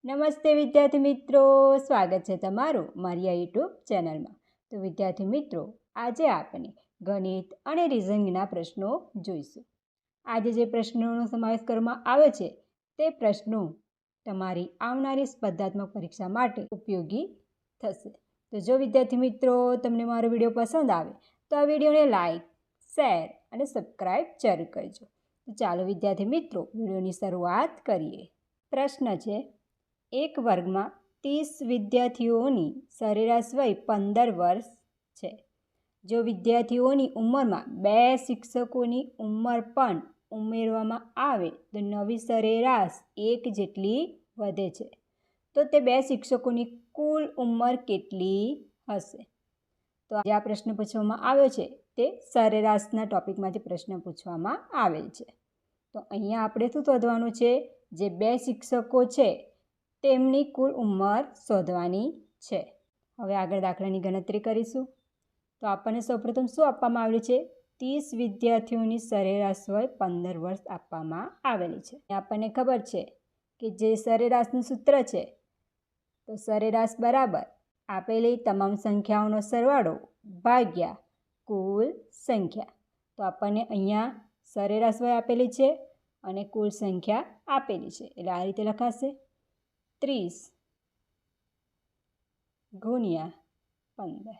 નમસ્તે વિદ્યાર્થી મિત્રો, સ્વાગત છે તમારું મારી આ યુટ્યુબ ચેનલમાં. તો વિદ્યાર્થી મિત્રો, આજે આપણે ગણિત અને રીઝનિંગના પ્રશ્નો જોઈશું. આજે જે પ્રશ્નોનો સમાવેશ કરવામાં આવે છે તે પ્રશ્નો તમારી આવનારી સ્પર્ધાત્મક પરીક્ષા માટે ઉપયોગી થશે. તો જો વિદ્યાર્થી મિત્રો તમને મારો વિડીયો પસંદ આવે તો આ વિડીયોને લાઈક, શેર અને સબસ્ક્રાઈબ જરૂર કરજો. તો ચાલો વિદ્યાર્થી મિત્રો વિડીયોની શરૂઆત કરીએ. પ્રશ્ન છે, એક વર્ગમાં 30 વિદ્યાર્થીઓની સરેરાશ વય 15 વર્ષ છે. જો વિદ્યાર્થીઓની ઉંમરમાં 2 શિક્ષકોની ઉંમર પણ ઉમેરવામાં આવે તો નવી સરેરાશ 1 જેટલી વધે છે. તો તે 2 શિક્ષકોની કુલ ઉંમર કેટલી હશે? તો આજે આ પ્રશ્ન પૂછવામાં આવ્યો છે તે સરેરાશના ટોપિકમાંથી પ્રશ્ન પૂછવામાં આવેલ છે. તો અહીંયા આપણે શું શોધવાનું છે? જે 2 શિક્ષકો છે તેમની કુલ ઉંમર શોધવાની છે. હવે આગળ દાખલાની ગણતરી કરીશું. તો આપણને સૌપ્રથમ શું આપવામાં આવેલું છે? 30 વિદ્યાર્થીઓની સરેરાશ વય 15 વર્ષ આપવામાં આવેલી છે. આપણને ખબર છે કે જે સરેરાશનું સૂત્ર છે તો સરેરાશ બરાબર આપેલી તમામ સંખ્યાઓનો સરવાળો ભાગ્યા કુલ સંખ્યા. તો આપણને અહીંયા સરેરાશ વય આપેલી છે અને કુલ સંખ્યા આપેલી છે, એટલે આ રીતે લખાશે 30 ગુણ્યા 15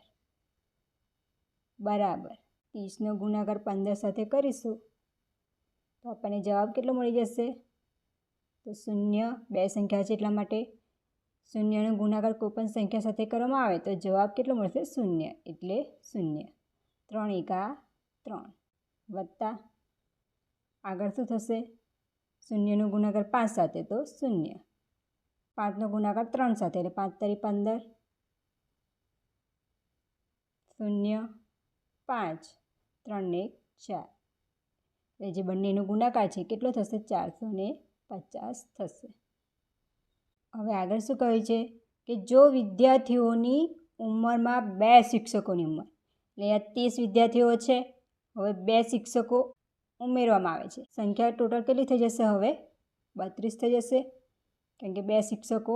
બરાબર 30નો ગુણાકાર 15 સાથે કરીશું તો આપણને જવાબ કેટલો મળી જશે? તો 0 બે સંખ્યા છે એટલા માટે શૂન્યનો ગુણાકાર કોઈ પણ સંખ્યા સાથે કરવામાં આવે તો જવાબ કેટલો મળશે? 0, એટલે 0. 3 એકા 3 વત્તા આગળ શું થશે? શૂન્યનો ગુણાકાર 5 સાથે તો 0. 5નો ગુણાકાર 3 સાથે એટલે 5 તરી 15, 0, 5, 3 ને 4. એટલે જે બંનેનો ગુણાકાર છે કેટલો થશે? 450 થશે. હવે આગળ શું કહ્યું છે કે જો વિદ્યાર્થીઓની ઉંમરમાં 2 શિક્ષકોની ઉંમર, એટલે અહીંયા 30 વિદ્યાર્થીઓ છે, હવે 2 શિક્ષકો ઉમેરવામાં આવે છે. સંખ્યા ટોટલ કેટલી થઈ જશે? હવે 32 થઈ જશે, કારણ કે 2 શિક્ષકો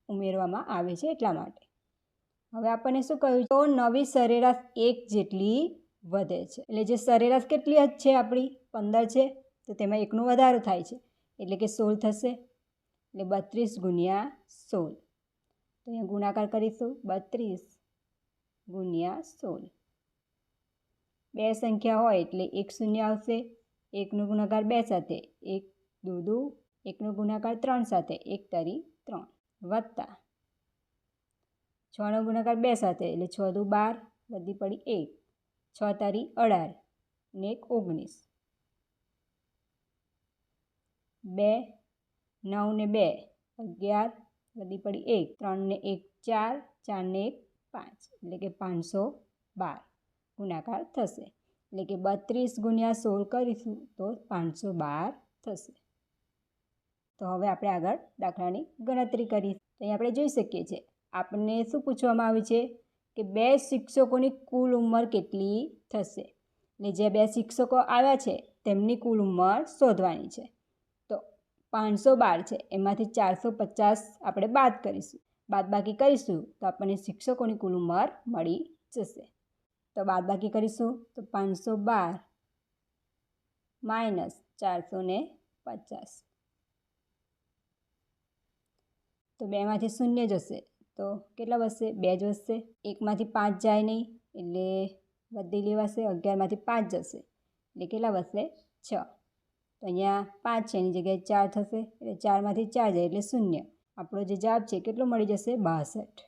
ઉમેરવામાં આવે છે એટલા માટે. હવે આપણને શું કહ્યું? તો નવી સરેરાશ 1 જેટલી વધે છે. એટલે જે સરેરાશ કેટલી જ છે આપણી 15 છે તો તેમાં 1નો વધારો થાય છે એટલે કે 16 થશે. એટલે 32 ગુણ્યા 16. તો અહીંયા ગુણાકાર કરીશું 32 ગુણ્યા 16. બે સંખ્યા હોય એટલે 1 શૂન્ય આવશે. 1નો ગુણાકાર 2 સાથે 1 2 2, 1નો ગુણાકાર 3 સાથે 1 તરી 3 વત્તા 6નો ગુણાકાર 2 સાથે એટલે 6 દુ 12 વધી પડી 1, 6 તારી 18 ને 1 19, 2 9 ને 2 11 વધી પડી 1, 3 ને 1 4, 4 ને 1 5 એટલે કે 512 ગુણાકાર થશે. એટલે કે 32 ગુણ્યા 16 કરીશું તો 512 થશે. તો હવે આપણે આગળ દાખલાની ગણતરી કરીએ. તો અહીં આપણે જોઈ શકીએ છીએ આપણને શું પૂછવામાં આવ્યું છે કે 2 શિક્ષકોની કુલ ઉંમર કેટલી થશે. એટલે જે 2 શિક્ષકો આવ્યા છે તેમની કુલ ઉંમર શોધવાની છે. તો 512 છે એમાંથી 450 આપણે બાદ કરીશું. બાદબાકી કરીશું તો આપણને શિક્ષકોની કુલ ઉંમર મળી જશે. તો બાદબાકી કરીશું તો 512 માઇનસ 450. તો 2માંથી 0 જશે તો કેટલા વધશે? 2 જ વધશે. 1માંથી 5 જાય નહીં એટલે વધી લેવાશે. 11માંથી 5 જશે એટલે કેટલા વધશે? 6. તો અહીંયા 5 છે એની જગ્યાએ 4 થશે એટલે 4માંથી 4 જાય એટલે 0. આપણો જે જવાબ છે કેટલો મળી જશે? 62.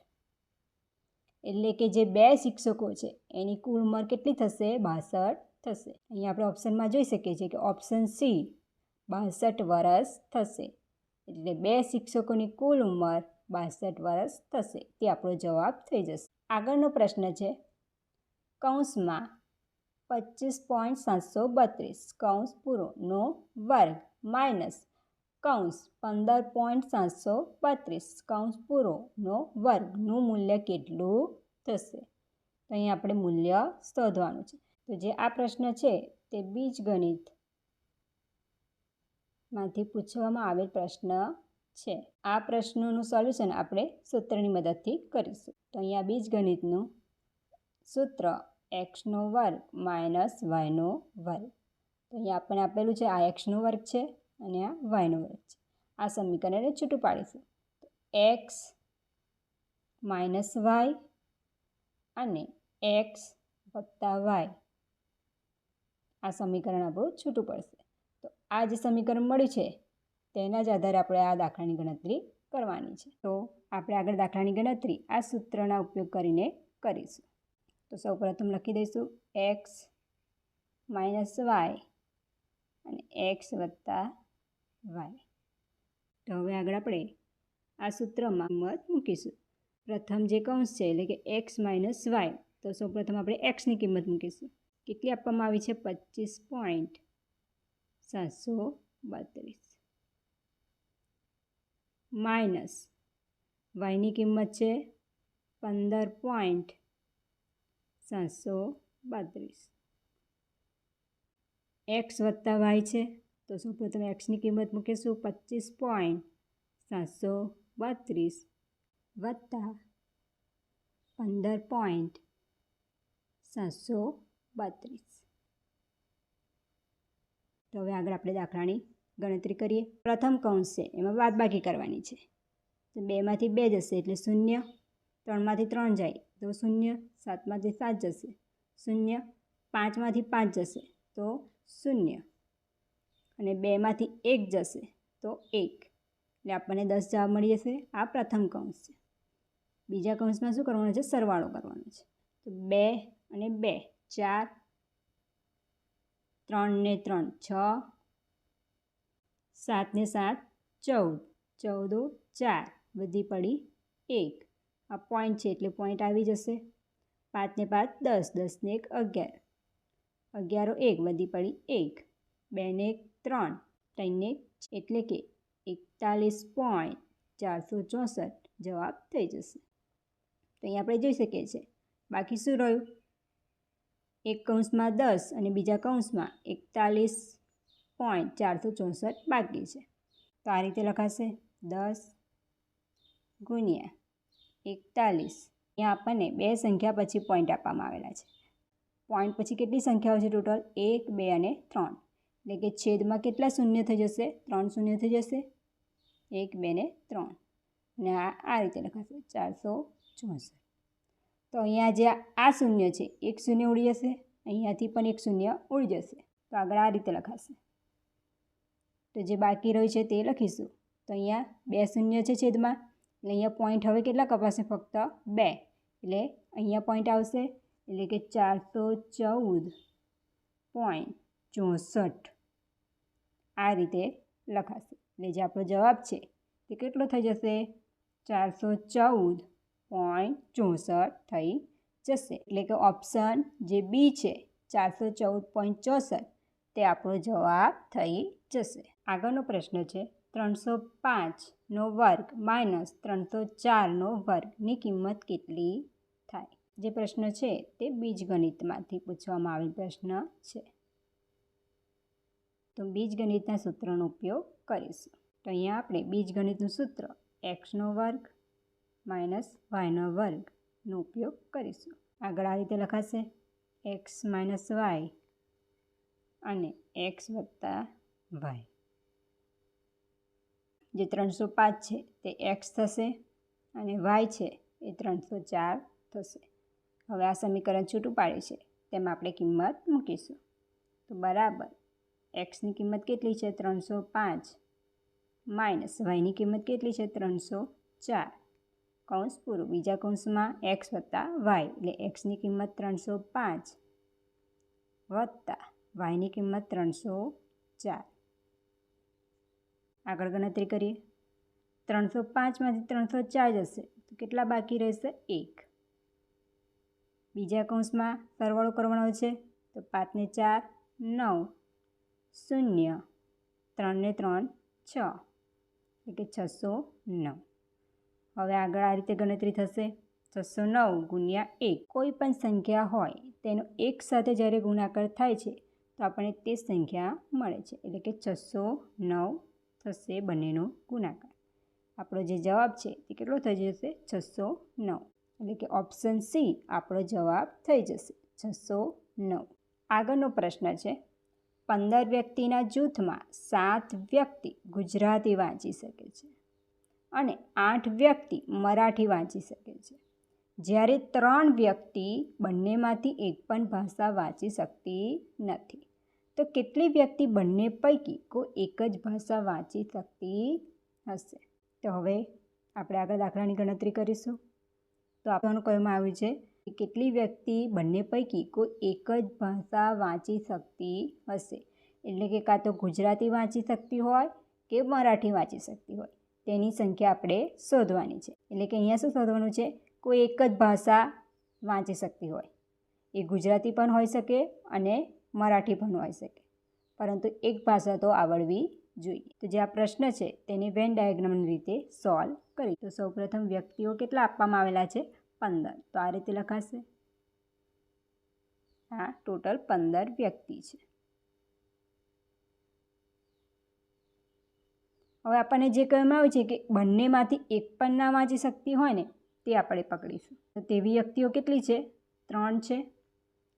એટલે કે જે 2 શિક્ષકો છે એની કુલ ઉંમર કેટલી થશે? 62 થશે. અહીંયા આપણે ઓપ્શનમાં જોઈ શકીએ છીએ કે ઓપ્શન સી 62 વર્ષ થશે. એટલે 2 શિક્ષકોની કુલ ઉંમર 62 વર્ષ થશે. તે આપણો જવાબ થઈ જશે. આગળનો પ્રશ્ન છે કૌંસમાં 25.732 કૌંસ પૂરો નો વર્ગ માઇનસ કૌંસ 15.732 કૌંસ પૂરો નો વર્ગનું મૂલ્ય કેટલું થશે? તો અહીં આપણે મૂલ્ય શોધવાનું છે. તો જે આ પ્રશ્ન છે તે બીજગણિતમાંથી પૂછવામાં આવેલ પ્રશ્ન છે. આ પ્રશ્નોનું સોલ્યુશન આપણે સૂત્રની મદદથી કરીશું. તો અહીંયા બીજગણિતનું સૂત્ર એક્સનો વર્ગ માઇનસ વાયનો વર્ગ. તો અહીંયા આપણને આપેલું છે આ એક્સનો વર્ગ છે અને આ વાયનો વર્ગ છે. આ સમીકરણને છૂટું પાડીશું. એક્સ માઇનસ વાય અને એક્સ વત્તા વાય, આ સમીકરણ આપણું છૂટું પડશે. તો આ જે સમીકરણ મળ્યું છે તેના જ આધારે આપણે આ દાખલાની ગણતરી કરવાની છે. તો આપણે આગળ દાખલાની ગણતરી આ સૂત્રના ઉપયોગ કરીને કરીશું. તો સૌપ્રથમ લખી દઈશું એક્સ માઇનસ વાય અને એક્સ વત્તા વાય. તો હવે આગળ આપણે આ સૂત્રમાં કિંમત મૂકીશું. પ્રથમ જે કૌંસ છે એટલે કે એક્સ માઇનસ વાય, તો સૌપ્રથમ આપણે એક્સની કિંમત મૂકીશું. કેટલી આપવામાં આવી છે? 25.732 માઇનસ વાયની કિંમત છે 15.732. એક્સ વત્તા વાય છે તો સૌપ્રથમ એક્સની કિંમત મૂકીશું 25.732 વત્તા 15.732. તો હવે આગળ આપણે દાખલાની ગણતરી કરીએ. પ્રથમ કૌંસ છે એમાં બાદબાકી કરવાની છે. તો 2માંથી 2 જશે એટલે 0, 3માંથી 3 જાય તો 0, 7માંથી 7 જશે 0, 5માંથી 5 જશે તો 0 અને 2માંથી 1 જશે તો 1, એટલે આપણને 10 જવાબ મળી જશે. આ પ્રથમ કૌંસ છે. બીજા કૌંસમાં શું કરવાનું છે? સરવાળો કરવાનો છે. તો 2 અને 2 4, 3 ને 3 6, 7 ને 7 14, 14 4 વધી પડી 1. આ પોઈન્ટ છે એટલે પોઈન્ટ આવી જશે. 5 ને 5 10, 10 ને 1 11, 11 1 વધી પડી 1. 2 ને 1 3, 3 ને 1 એટલે કે 41.464 જવાબ થઈ જશે. તો અહીં આપણે જોઈ શકીએ છીએ. બાકી શું રહ્યું? એક કૌંસમાં 10 અને બીજા કૌંસમાં 41.464 બાકી છે. તો આ રીતે લખાશે 10 ગુણ્યા 41. અહીંયા આપણને બે સંખ્યા પછી પોઈન્ટ આપવામાં આવેલા છે. પોઈન્ટ પછી કેટલી સંખ્યાઓ છે ટોટલ? 1 2 અને 3, એટલે કે છેદમાં કેટલા શૂન્ય થઈ જશે? 3 શૂન્ય થઈ જશે. 1 2 ને 3 અને આ રીતે લખાશે 464. તો અહીંયા જે આ શૂન્ય છે એક શૂન્ય ઉડી જશે, અહીંયાથી પણ એક શૂન્ય ઉડી જશે. તો આગળ આ રીતે લખાશે. તો જે બાકી રહ્યું છે તે લખીશું. તો અહીંયા 2 શૂન્ય છે છેદમાં, એટલે અહીંયા પોઈન્ટ હવે કેટલા કપાશે? ફક્ત 2, એટલે અહીંયા પોઈન્ટ આવશે એટલે કે 414.64 આ રીતે લખાશે. એટલે જે આપણો જવાબ છે તે કેટલો થઈ જશે? 414.64 થઈ જશે. એટલે કે ઓપ્શન જે બી છે 414.64 તે આપણો જવાબ થઈ જશે. આગળનો પ્રશ્ન છે 305નો વર્ગ માઇનસ 304નો વર્ગની કિંમત કેટલી થાય? જે પ્રશ્ન છે તે બીજગણિતમાંથી પૂછવામાં આવેલ પ્રશ્ન છે. તો બીજગણિતના સૂત્રનો ઉપયોગ કરીશું. તો અહીંયા આપણે બીજગણિતનું સૂત્ર એક્સનો વર્ગ માઇનસ વાયનો વર્ગનો ઉપયોગ કરીશું. આગળ આ રીતે લખાશે એક્સ માઇનસ વાય અને એક્સ વત્તા વાય. જે 305 છે તે એક્સ થશે અને વાય છે એ 304 થશે. હવે આ સમીકરણ છૂટું પાડે છે તેમાં આપણે કિંમત મૂકીશું. તો બરાબર એક્સની કિંમત કેટલી છે? 305 માઇનસ વાયની કિંમત કેટલી છે? 304. કૌંસ પૂરું. બીજા કૌંસમાં એક્સ વત્તા વાય, એટલે એક્સની કિંમત 305 વત્તા વાયની કિંમત 304. આગળ ગણતરી કરીએ. 305માંથી 304 જશે તો કેટલા બાકી રહેશે? 1. બીજા કૌંસમાં સરવાળો કરવાનો છે તો 5 ને 4 9, 0, 3 ને 3 6, એટલે કે 609. હવે આગળ આ રીતે ગણતરી થશે 609 ગુણ્યા 1. કોઈ પણ સંખ્યા હોય તેનો એક સાથે જ્યારે ગુણાકાર થાય છે તો આપણને તે સંખ્યા મળે છે, એટલે કે 609 થશે બંનેનો ગુણાકાર. આપણો જે જવાબ છે તે કેટલો થઈ જશે 609, એટલે કે ઓપ્શન સી આપણો જવાબ થઈ જશે 609. આગળનો પ્રશ્ન છે 15 વ્યક્તિના જૂથમાં 7 વ્યક્તિ ગુજરાતી વાંચી શકે છે અને 8 વ્યક્તિ મરાઠી વાંચી શકે છે, જ્યારે 3 વ્યક્તિ બંનેમાંથી એક પણ ભાષા વાંચી શકતી નથી. તો કેટલી વ્યક્તિ બંને પૈકી કોઈ એક જ ભાષા વાંચી શકતી હશે? તો હવે આપણે આગળ દાખલાની ગણતરી કરીશું. તો આપણને કહેવામાં આવ્યું છે કે કેટલી વ્યક્તિ બંને પૈકી કોઈ એક જ ભાષા વાંચી શકતી હશે, એટલે કે કાં તો ગુજરાતી વાંચી શકતી હોય કે મરાઠી વાંચી શકતી હોય, તેની સંખ્યા આપણે શોધવાની છે. એટલે કે અહીંયા શું શોધવાનું છે? કોઈ એક જ ભાષા વાંચી શકતી હોય, એ ગુજરાતી પણ હોઈ શકે અને મરાઠી પણ હોઈ શકે, પરંતુ એક ભાષા તો આવડવી જોઈએ. તો જે આ પ્રશ્ન છે તેની વેન ડાયાગ્રામની રીતે સોલ્વ કરી. તો સૌપ્રથમ વ્યક્તિઓ કેટલા આપવામાં આવેલા છે? 15. તો આ રીતે લખાશે. આ ટોટલ 15 વ્યક્તિ છે. હવે આપણને જે કહેવામાં આવ્યું છે કે બંનેમાંથી એક પણ ના વાંચી શકતી હોય ને તે આપણે પકડીશું. તો તેવી વ્યક્તિઓ કેટલી છે? 3 છે.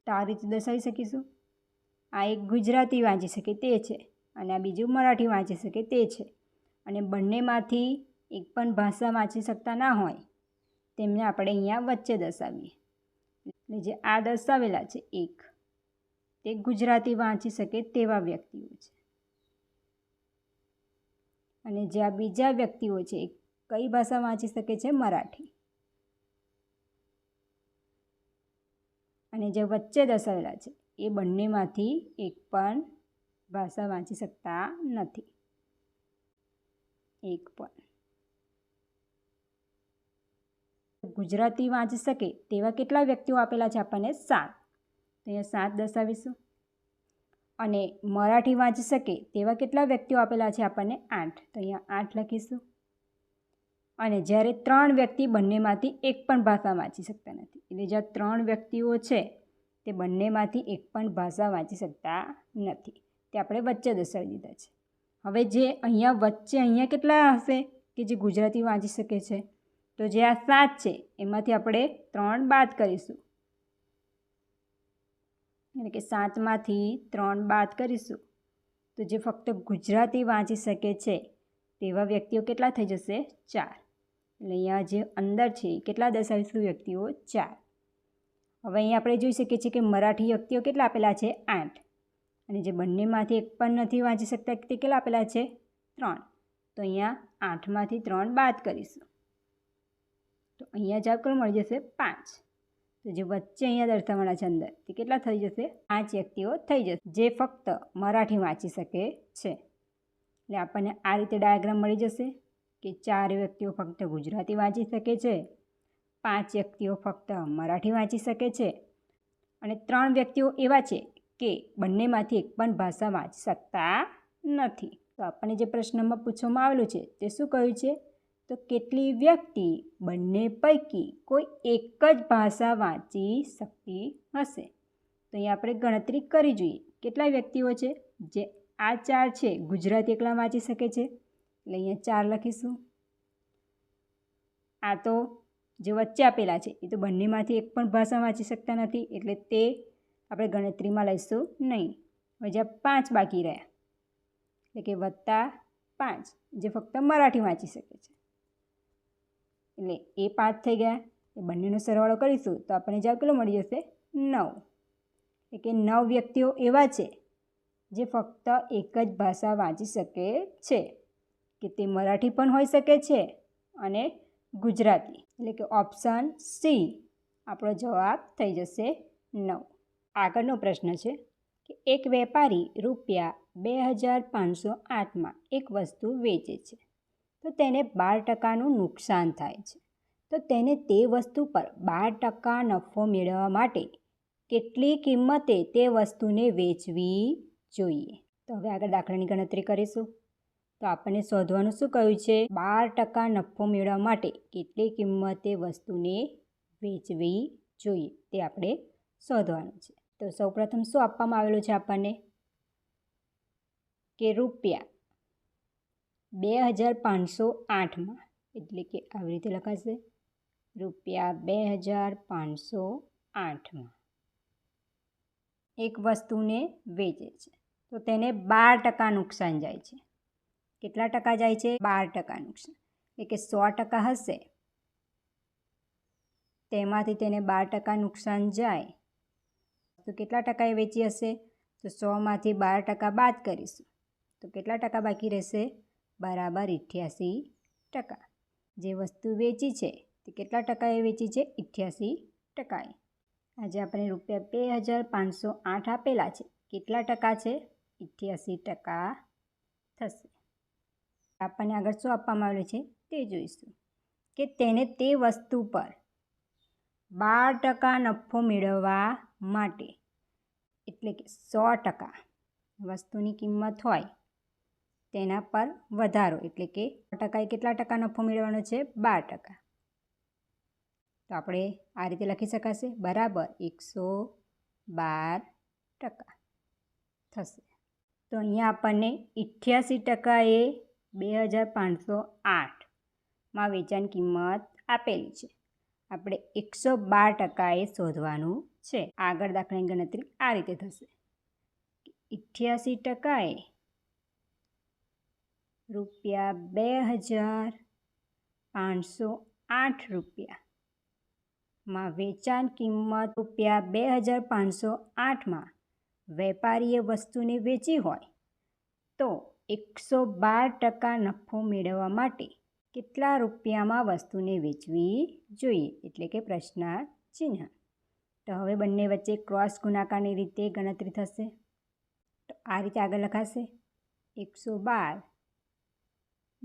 તો આ રીતે દર્શાવી શકીશું. આ એક ગુજરાતી વાંચી શકે તે છે અને આ બીજું મરાઠી વાંચી શકે તે છે, અને બંનેમાંથી એક પણ ભાષા વાંચી શકતા ના હોય તેમને આપણે અહીંયા વચ્ચે દર્શાવીએ. એટલે જે આ દર્શાવેલા છે એક, તે ગુજરાતી વાંચી શકે તેવા વ્યક્તિઓ છે, અને જે આ બીજા વ્યક્તિઓ છે કઈ ભાષા વાંચી શકે છે? મરાઠી. અને જે વચ્ચે દર્શાવેલા છે એ બંનેમાંથી એક પણ ભાષા વાંચી શકતા નથી, એક પણ. ગુજરાતી વાંચી શકે તેવા કેટલા વ્યક્તિઓ આપેલા છે આપણને? 7. તો અહીંયા 7 દર્શાવીશું. અને મરાઠી વાંચી શકે તેવા કેટલા વ્યક્તિઓ આપેલા છે આપણને? 8. તો અહીંયા 8 લખીશું. અને જ્યારે 3 વ્યક્તિ બંનેમાંથી એક પણ ભાષા વાંચી શકતા નથી, એટલે જે 3 વ્યક્તિઓ છે તે બંનેમાંથી એક પણ ભાષા વાંચી શકતા નથી, તે આપણે વચ્ચે દર્શાવી દીધા છે. હવે જે અહીંયા વચ્ચે અહીંયા કેટલા હશે કે જે ગુજરાતી વાંચી શકે છે? તો જે આ 7 છે એમાંથી આપણે 3 બાદ કરીશું, એટલે કે 7માંથી 3 બાદ કરીશું તો જે ફક્ત ગુજરાતી વાંચી શકે છે તેવા વ્યક્તિઓ કેટલા થઈ જશે? 4. એટલે અહીંયા જે અંદર છે કેટલા દર્શાવીશું વ્યક્તિઓ? 4. હવે અહીંયા આપણે જોઈ શકીએ છીએ કે મરાઠી વ્યક્તિઓ કેટલા આપેલા છે? 8. અને જે બંનેમાંથી એક પણ નથી વાંચી શકતા તે કેટલા આપેલા છે? 3. તો અહીંયા 8માંથી 3 બાદ કરીશું તો અહીંયા જવાબ કેટલો મળી જશે? 5. તો જે વચ્ચે અહીંયા દર્શાવવાના છે અંદર તે કેટલા થઈ જશે? 5 વ્યક્તિઓ થઈ જશે જે ફક્ત મરાઠી વાંચી શકે છે. એટલે આપણને આ રીતે ડાયાગ્રામ મળી જશે કે 4 વ્યક્તિઓ ફક્ત ગુજરાતી વાંચી શકે છે, 5 વ્યક્તિઓ ફક્ત મરાઠી વાંચી શકે છે, અને 3 વ્યક્તિઓ એવા છે કે બંનેમાંથી એક પણ ભાષા વાંચી શકતા નથી. તો આપણને જે પ્રશ્નમાં પૂછવામાં આવેલું છે તે શું કહ્યું છે? તો કેટલી વ્યક્તિ બંને પૈકી કોઈ એક જ ભાષા વાંચી શકતી હશે? તો અહીંયા આપણે ગણતરી કરી જોઈએ. કેટલા વ્યક્તિઓ છે? જે આ 4 છે ગુજરાતી એકલા વાંચી શકે છે, એટલે અહીંયા 4 લખીશું. આ તો જે વચ્ચે આપેલા છે એ તો બંનેમાંથી એક પણ ભાષા વાંચી શકતા નથી, એટલે તે આપણે ગણતરીમાં લઈશું નહીં. હવે જ્યાં 5 બાકી રહ્યા, એટલે કે +5 જે ફક્ત મરાઠી વાંચી શકે છે, એટલે એ 5 થઈ ગયા. એ બંનેનો સરવાળો કરીશું તો આપણને જવાબ કેટલો મળી જશે? 9. એટલે કે 9 વ્યક્તિઓ એવા છે જે ફક્ત એક જ ભાષા વાંચી શકે છે, કે તે મરાઠી પણ હોઈ શકે છે અને ગુજરાતી. એટલે કે ઓપ્શન સી આપણો જવાબ થઈ જશે 9. આગળનો પ્રશ્ન છે કે એક વેપારી ₹2508માં એક વસ્તુ વેચે છે, તો તેને 12% નુકસાન થાય છે. તો તેને તે વસ્તુ પર 12% નફો મેળવવા માટે કેટલી કિંમતે તે વસ્તુને વેચવી જોઈએ? તો હવે આગળ દાખલાની ગણતરી કરીશું. તો આપણને શોધવાનું શું કહ્યું છે? 12% નફો મેળવવા માટે કેટલી કિંમતે વસ્તુને વેચવી જોઈએ તે આપણે શોધવાનું છે. તો સૌપ્રથમ શું આપવામાં આવેલું છે આપણને? કે ₹2508માં એટલે કે આવી રીતે લખાશે ₹2508માં એક વસ્તુને વેચે છે તો તેને 12% નુકસાન જાય છે. કેટલા ટકા જાય છે? 12% નુકસાન. એટલે કે 100% હશે તેમાંથી તેને 12% નુકસાન જાય તો કેટલા ટકાએ વેચી હશે? તો 100માંથી 12% બાદ કરીશું તો કેટલા ટકા બાકી રહેશે? બરાબર 88%. જે વસ્તુ વેચી છે તે કેટલા ટકાએ વેચી છે? 88%. આજે આપણે ₹2508 આપેલા છે. કેટલા ટકા છે? 88% થશે. આપણને આગળ શું આપવામાં આવેલું છે તે જોઈશું કે તેને તે વસ્તુ પર 12% નફો મેળવવા માટે એટલે કે 100% વસ્તુની કિંમત હોય તેના પર વધારો એટલે કે 100%એ કેટલા ટકા નફો મેળવવાનો છે? 12%. તો આપણે આ રીતે લખી શકાશે બરાબર 112% થશે. તો અહીંયા આપણને 88% એ 2508માં વેચાણ કિંમત આપેલી છે. આપણે 112% એ શોધવાનું છે. આગળ દાખલાની ગણતરી આ રીતે થશે 88% એ ₹2508માં વેચાણ કિંમત ₹2508માં વેપારીએ વસ્તુને વેચી હોય તો 112% નફો મેળવવા માટે કેટલા રૂપિયામાં વસ્તુને વેચવી જોઈએ? એટલે કે પ્રશ્નાર્થ ચિહ્ન. તો હવે બંને વચ્ચે ક્રોસ ગુણાકારની રીતે ગણતરી થશે. તો આ રીતે આગળ લખાશે 112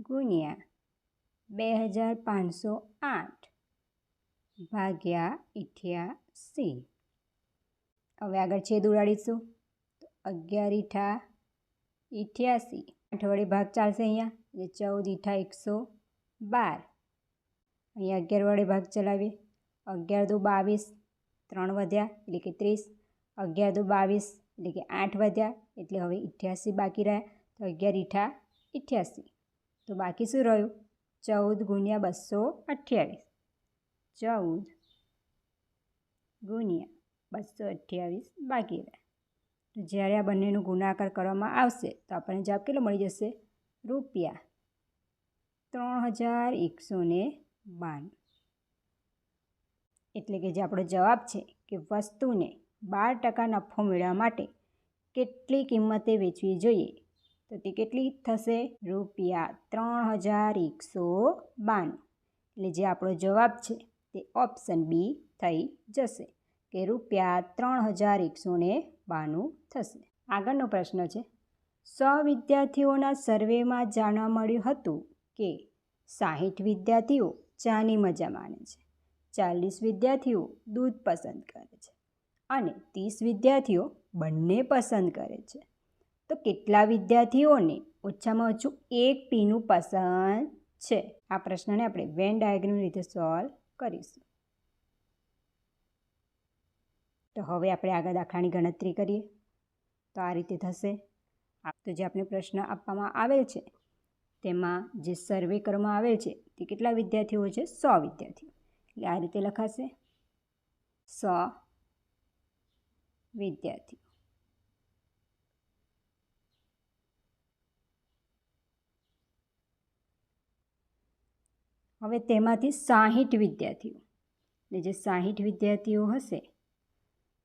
ગુણ્યા 2508 ભાગ્યા 88. હવે આગળ છેદ ઉડાડીશું તો 11 ઈઠા 88. 8 વડે ભાગ ચાલશે અહીંયા એટલે 14 ઈઠા 112. અહીંયા 11 વડે ભાગ ચલાવીએ 11 દુ 22, 3 વધ્યા એટલે કે 30, 11 દુ 22 એટલે કે 8 વધ્યા એટલે હવે 88 બાકી રહ્યા તો 11 ઈઠા 88. તો બાકી શું રહ્યું? 14 ગુણ્યા 228. 14 ગુણ્યા 228 બાકી રહ્યા. તો જ્યારે આ બંનેનું ગુણાકાર કરવામાં આવશે તો આપણને જવાબ કેટલો મળી જશે? ₹3192. એટલે કે જે આપણો જવાબ છે કે વસ્તુને 12% નફો મેળવવા માટે કેટલી કિંમતે વેચવી જોઈએ તો તે કેટલી થશે? ₹3192. એટલે જે આપણો જવાબ છે તે ઓપ્શન બી થઈ જશે કે ₹3192 થશે. આગળનો પ્રશ્ન છે 100 વિદ્યાર્થીઓના સર્વેમાં જાણવા મળ્યું હતું કે 60 વિદ્યાર્થીઓ ચાની મજા માણે છે, 40 વિદ્યાર્થીઓ દૂધ પસંદ કરે છે અને 30 વિદ્યાર્થીઓ બંને પસંદ કરે છે. તો કેટલા વિદ્યાર્થીઓને ઓછામાં ઓછું એક પીનું પસંદ છે? આ પ્રશ્નને આપણે વેન ડાયાગ્રામની રીતે સોલ્વ કરીશું. તો હવે આપણે આગળ દાખલાની ગણતરી કરીએ તો આ રીતે થશે. તો જે આપણે પ્રશ્ન આપવામાં આવેલ છે તેમાં જે સર્વે કરવામાં આવેલ છે તે કેટલા વિદ્યાર્થીઓ છે? 100 વિદ્યાર્થીઓ. એટલે આ રીતે લખાશે 100 વિદ્યાર્થીઓ. હવે તેમાંથી 60 વિદ્યાર્થીઓ એટલે જે 60 વિદ્યાર્થીઓ હશે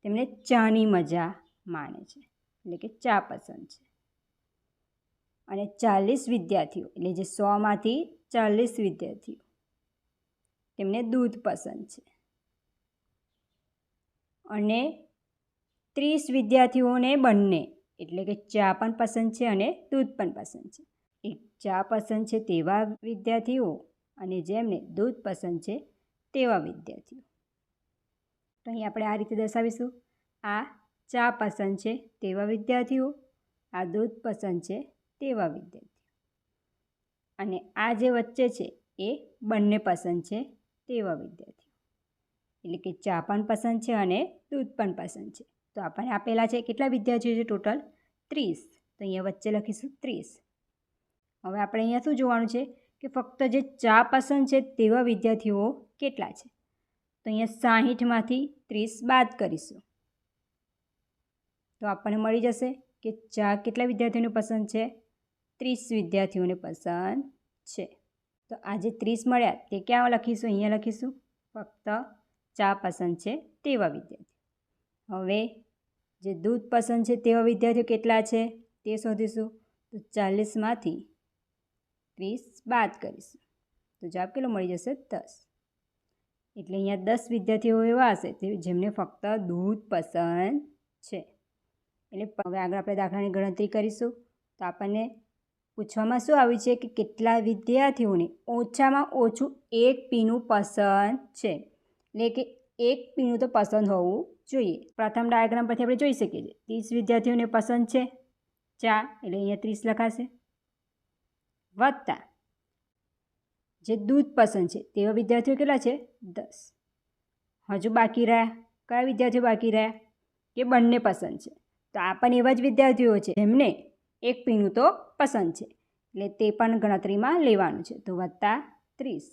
તેમને ચાની મજા માણે છે એટલે કે ચા પસંદ છે અને 40 વિદ્યાર્થીઓ એટલે જે 100માંથી 40 વિદ્યાર્થીઓ તેમને દૂધ પસંદ છે અને 30 વિદ્યાર્થીઓને બંને એટલે કે ચા પણ પસંદ છે અને દૂધ પણ પસંદ છે. એક ચા પસંદ છે તેવા વિદ્યાર્થીઓ અને જેમને દૂધ પસંદ છે તેવા વિદ્યાર્થીઓ. તો અહીં આપણે આ રીતે દર્શાવીશું આ ચા પસંદ છે તેવા વિદ્યાર્થીઓ, આ દૂધ પસંદ છે તેવા વિદ્યાર્થીઓ અને આ જે વચ્ચે છે એ બંને પસંદ છે તેવા વિદ્યાર્થીઓ. એટલે કે ચા પણ પસંદ છે અને દૂધ પણ પસંદ છે. તો આપણને આપેલા છે કેટલા વિદ્યાર્થીઓ છે? ટોટલ 30. તો અહીંયા વચ્ચે લખીશું 30. હવે આપણે અહીંયા શું જોવાનું છે કે ફક્ત જે ચા પસંદ છે તેવા વિદ્યાર્થીઓ કેટલા છે? તો અહીંયા 60માંથી 30 બાદ કરીશું તો આપણને મળી જશે કે ચા કેટલા વિદ્યાર્થીઓને પસંદ છે? 30 વિદ્યાર્થીઓને પસંદ છે. તો આ જે 30 મળ્યા તે ક્યાં લખીશું? અહીંયા લખીશું. ફક્ત ચા પસંદ છે તેવા વિદ્યાર્થીઓ. હવે જે દૂધ પસંદ છે તેવા વિદ્યાર્થીઓ કેટલા છે તે શોધીશું. તો 40માંથી 30 બાદ કરીશું તો જવાબ કેટલો મળી જશે? 10. એટલે અહીંયા 10 વિદ્યાર્થીઓ એવા હશે જેમને ફક્ત દૂધ પસંદ છે. એટલે હવે આગળ આપણે દાખલાની ગણતરી કરીશું. તો આપણને પૂછવામાં શું આવ્યું છે કે કેટલા વિદ્યાર્થીઓને ઓછામાં ઓછું એક પીણું પસંદ છે. એટલે કે એક પીણું તો પસંદ હોવું જોઈએ. પ્રથમ ડાયાગ્રામ પરથી આપણે જોઈ શકીએ છીએ 30 વિદ્યાર્થીઓને પસંદ છે ચા, એટલે અહીંયા 30 લખાશે, વત્તા જે દૂધ પસંદ છે તેવા વિદ્યાર્થીઓ કેટલા છે? 10. હજુ બાકી રહ્યા કયા વિદ્યાર્થીઓ બાકી રહ્યા? કે બંને પસંદ છે. તો આ પણ એવા જ વિદ્યાર્થીઓ છે જેમને એક પીણું તો પસંદ છે, એટલે તે પણ ગણતરીમાં લેવાનું છે. તો વત્તા 30.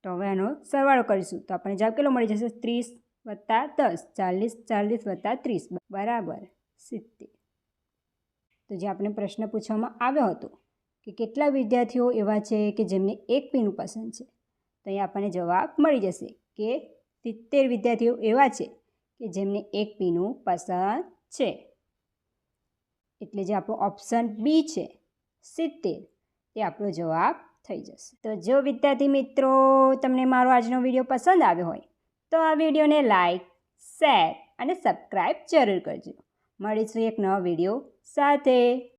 તો હવે આનો સરવાળો કરીશું તો આપણને જવાબ કેટલો મળી જશે? 30 વત્તા 10, 40, 40 વત્તા 30 બરાબર 70. તો જે આપણે પ્રશ્ન પૂછવામાં આવ્યો હતો કે કેટલા વિદ્યાર્થીઓ એવા છે કે જેમને એક પીણું પસંદ છે, તો અહીં આપણને જવાબ મળી જશે કે 70 વિદ્યાર્થીઓ એવા છે કે જેમને એક પીણું પસંદ છે. એટલે જે આપણો ઓપ્શન બી છે 70 એ આપણો જવાબ થઈ જશે. તો જો વિદ્યાર્થી મિત્રો તમને મારો આજનો વિડીયો પસંદ આવ્યો હોય તો આ વિડીયોને લાઈક, શેર અને સબસ્ક્રાઈબ જરૂર કરજો. મળીશું એક નવા વિડીયો સાથે.